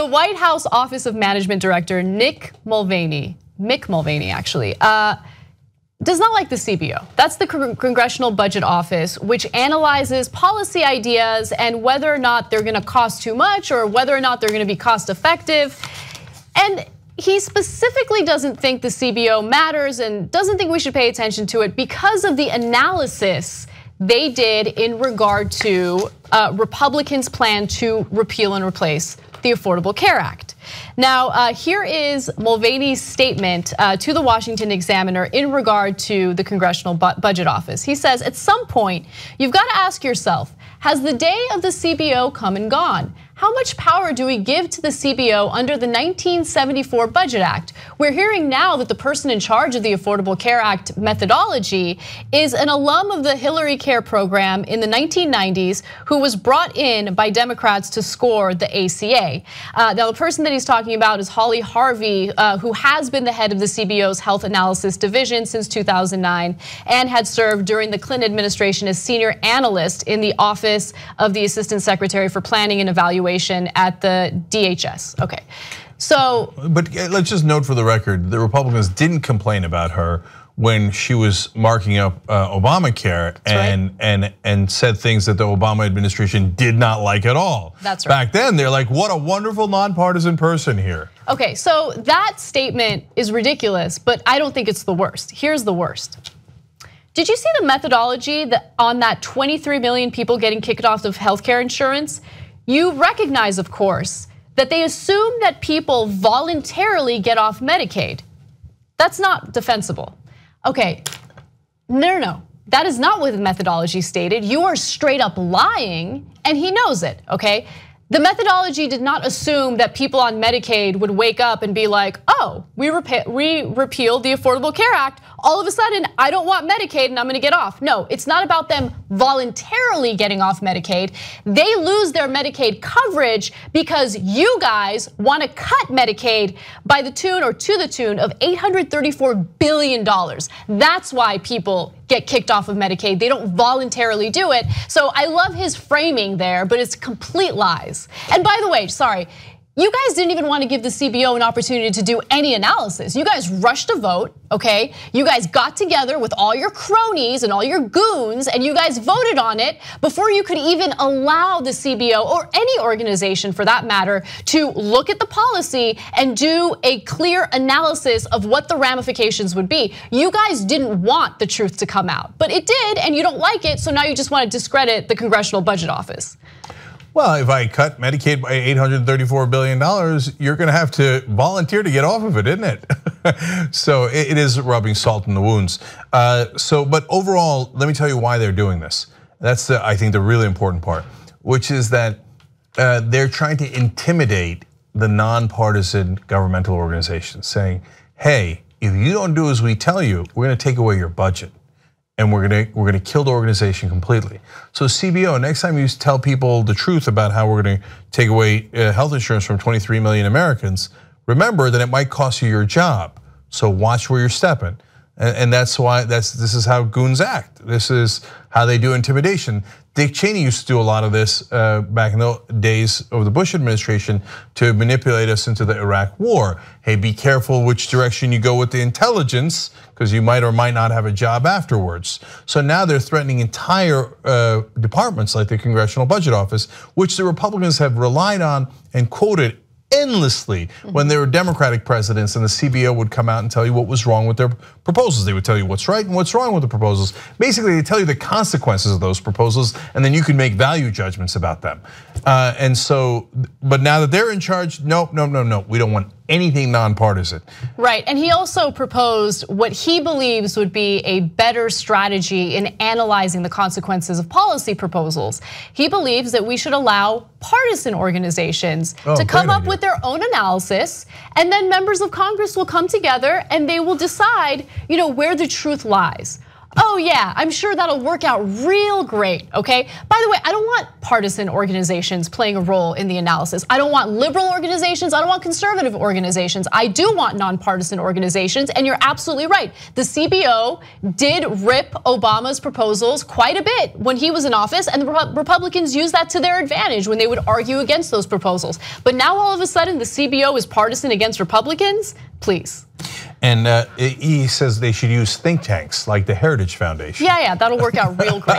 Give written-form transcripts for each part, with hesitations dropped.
the White House Office of Management Director, Mick Mulvaney actually, does not like the CBO. That's the Congressional Budget Office, which analyzes policy ideas and whether or not they're gonna cost too much or whether or not they're gonna be cost effective. And he specifically doesn't think the CBO matters and doesn't think we should pay attention to it because of the analysis they did in regard to Republicans' plan to repeal and replace the Affordable Care Act. Now, here is Mulvaney's statement to the Washington Examiner in regard to the Congressional Budget Office. He says, at some point, you've got to ask yourself, has the day of the CBO come and gone? How much power do we give to the CBO under the 1974 Budget Act? We're hearing now that the person in charge of the Affordable Care Act methodology is an alum of the Hillary Care program in the 1990s who was brought in by Democrats to score the ACA. Now, the person that he's talking about is Holly Harvey, who has been the head of the CBO's Health Analysis Division since 2009 and had served during the Clinton administration as senior analyst in the Office of the Assistant Secretary for Planning and Evaluation at the DHS. Okay, so. But let's just note for the record, the Republicans didn't complain about her when she was marking up Obamacare and said things that the Obama administration did not like at all. That's right. Back then, they're like, what a wonderful nonpartisan person here. Okay, so that statement is ridiculous, but I don't think it's the worst. Here's the worst. Did you see the methodology on that 23 million people getting kicked off of healthcare insurance? You recognize, of course, that they assume that people voluntarily get off Medicaid. That's not defensible. Okay, no. That is not what the methodology stated. You are straight up lying, and he knows it, okay? The methodology did not assume that people on Medicaid would wake up and be like, oh, we repealed the Affordable Care Act. All of a sudden, I don't want Medicaid and I'm gonna get off. No, it's not about them voluntarily getting off Medicaid. They lose their Medicaid coverage because you guys wanna cut Medicaid by the tune or to the tune of $834 billion. That's why people get kicked off of Medicaid. They don't voluntarily do it. So I love his framing there, but it's complete lies. And by the way, sorry, you guys didn't even want to give the CBO an opportunity to do any analysis. You guys rushed a vote, okay? You guys got together with all your cronies and all your goons and you guys voted on it before you could even allow the CBO or any organization for that matter to look at the policy and do a clear analysis of what the ramifications would be. You guys didn't want the truth to come out, but it did and you don't like it, so now you just want to discredit the Congressional Budget Office. Well, if I cut Medicaid by $834 billion, you're gonna have to volunteer to get off of it, isn't it? So it is rubbing salt in the wounds. But overall, let me tell you why they're doing this. That's I think the really important part, which is that they're trying to intimidate the nonpartisan governmental organizations, saying, hey, if you don't do as we tell you, we're gonna take away your budget. And we're gonna kill the organization completely. So CBO, next time you tell people the truth about how we're gonna take away health insurance from 23 million Americans, remember that it might cost you your job. So watch where you're stepping. And that's why this is how goons act. This is how they do intimidation. Dick Cheney used to do a lot of this back in the days of the Bush administration to manipulate us into the Iraq war. Hey, be careful which direction you go with the intelligence because you might or might not have a job afterwards. So now they're threatening entire departments like the Congressional Budget Office, which the Republicans have relied on and quoted endlessly when there were Democratic presidents and the CBO would come out and tell you what was wrong with their proposals. They would tell you what's right and what's wrong with the proposals. Basically, they tell you the consequences of those proposals and then you can make value judgments about them. But now that they're in charge, no, we don't want anything nonpartisan. Right, and he also proposed what he believes would be a better strategy in analyzing the consequences of policy proposals. He believes that we should allow partisan organizations to come up with their own analysis, and then members of Congress will come together and they will decide, where the truth lies. Oh yeah, I'm sure that'll work out real great, okay? By the way, I don't want partisan organizations playing a role in the analysis. I don't want liberal organizations, I don't want conservative organizations. I do want nonpartisan organizations, and you're absolutely right. The CBO did rip Obama's proposals quite a bit when he was in office, and the Republicans used that to their advantage when they would argue against those proposals. But now all of a sudden the CBO is partisan against Republicans? Please. And he says they should use think tanks like the Heritage Foundation. Yeah, that'll work out real great.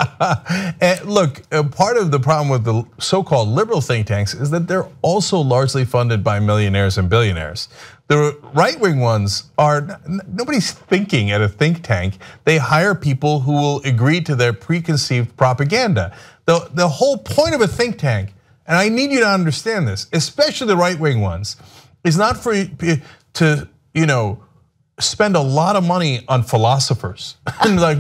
And look, part of the problem with the so-called liberal think tanks is that they're also largely funded by millionaires and billionaires. The right-wing ones are, nobody's thinking at a think tank. They hire people who will agree to their preconceived propaganda. The whole point of a think tank, and I need you to understand this, especially the right-wing ones, is not for you to, spend a lot of money on philosophers and like,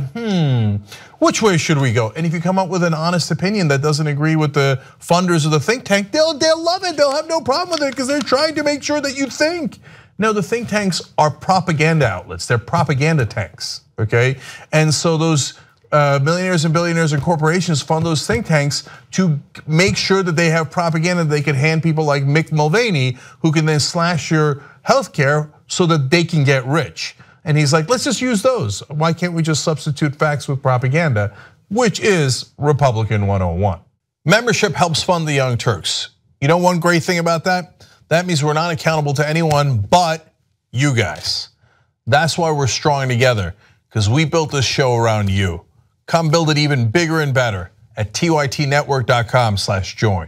which way should we go? And if you come up with an honest opinion that doesn't agree with the funders of the think tank, they'll love it. They'll have no problem with it because they're trying to make sure that you think. No, the think tanks are propaganda outlets. They're propaganda tanks, okay? And so those millionaires and billionaires and corporations fund those think tanks to make sure that they have propaganda they can hand people like Mick Mulvaney, who can then slash your healthcare so that they can get rich. And he's like, let's just use those. Why can't we just substitute facts with propaganda, which is Republican 101. Membership helps fund the Young Turks. You know one great thing about that? That means we're not accountable to anyone but you guys. That's why we're strong together, because we built this show around you. Come build it even bigger and better at tytnetwork.com/join.